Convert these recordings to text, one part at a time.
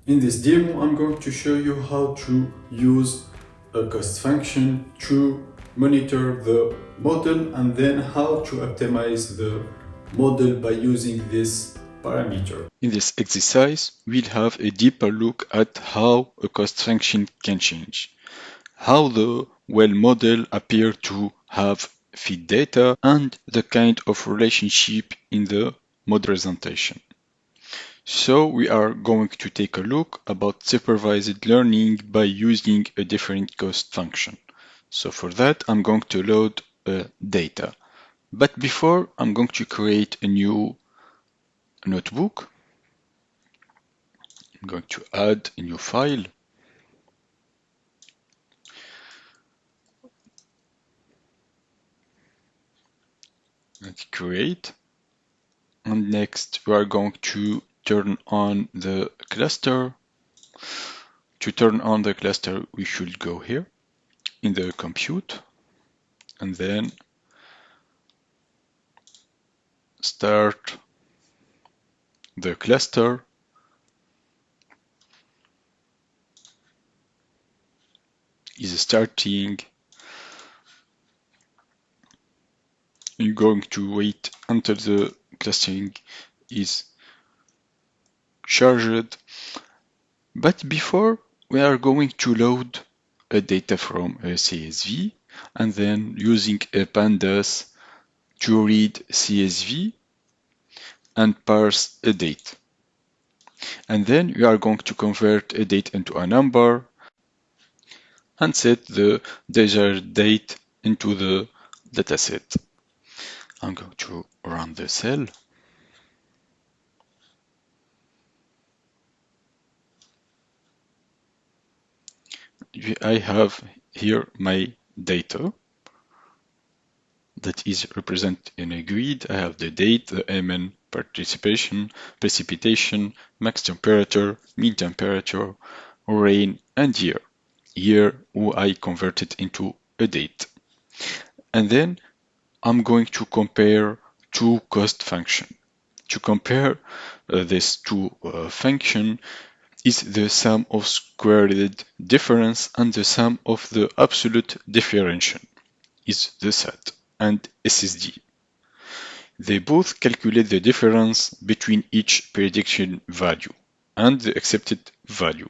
In this demo, I'm going to show you how to use a cost function to monitor the model and then how to optimize the model by using this parameter. In this exercise, we'll have a deeper look at how a cost function can change, how the well model appear to have feed data, and the kind of relationship in the model presentation. So we are going to take a look about supervised learning by using a different cost function. So for that, I'm going to load data. But before, I'm going to create a new notebook. I'm going to add a new file. Let's create. And next, we are going to turn on the cluster. To turn on the cluster, we should go here in the compute and then start the cluster. Is starting. You're going to wait until the clustering is charged. But before, we are going to load a data from a CSV and then using a pandas to read CSV and parse a date. And then we are going to convert a date into a number and set the desired date into the dataset. I'm going to run the cell. I have here my data that is represented in a grid. I have the date, the MN precipitation, max temperature, mean temperature, rain, and year. Year I converted into a date. And then I'm going to compare two cost functions. To compare these two functions is the sum of squared difference and the sum of the absolute differential is the set and SSD. They both calculate the difference between each prediction value and the accepted value.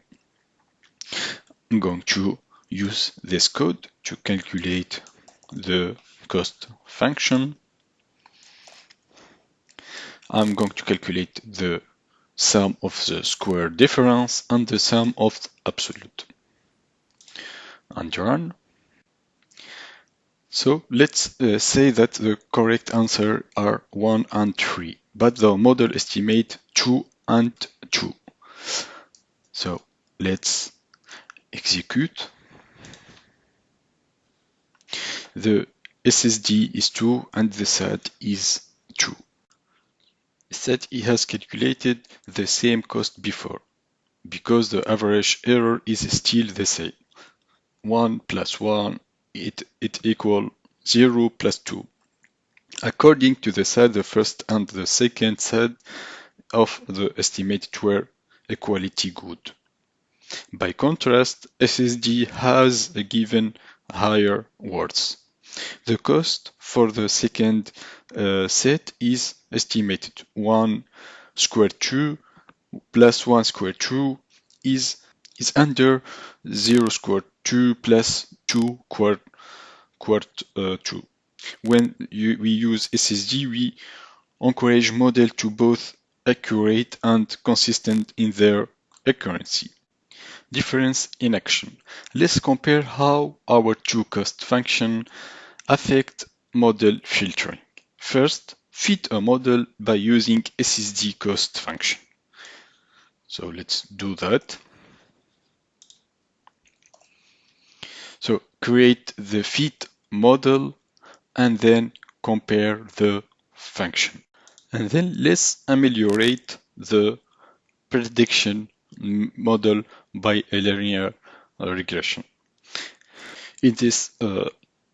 I'm going to use this code to calculate the cost function. I'm going to calculate the sum of the square difference and the sum of the absolute. And run. So let's say that the correct answer are 1 and 3, but the model estimate 2 and 2. So let's execute. The SSD is 2 and the SAT is 2. SAT has calculated the same cost before, because the average error is still the same. 1 plus 1, it equal 0 plus 2. According to the SAT, the first and the second SAT of the estimate were equality good. By contrast, SSD has given higher words. The cost for the second set is estimated 1 squared 2 plus 1 squared 2 is under 0 squared 2 plus 2 squared 2. When we use SSD, we encourage model to both accurate and consistent in their accuracy. Difference in action. Let's compare how our two cost functions affect model filtering. First, fit a model by using SSD cost function. So let's do that. So create the fit model and then compare the function. And then let's ameliorate the prediction model by a linear regression. In this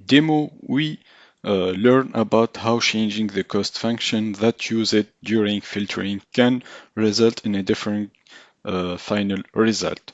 demo, we learn about how changing the cost function that used during filtering can result in a different final result.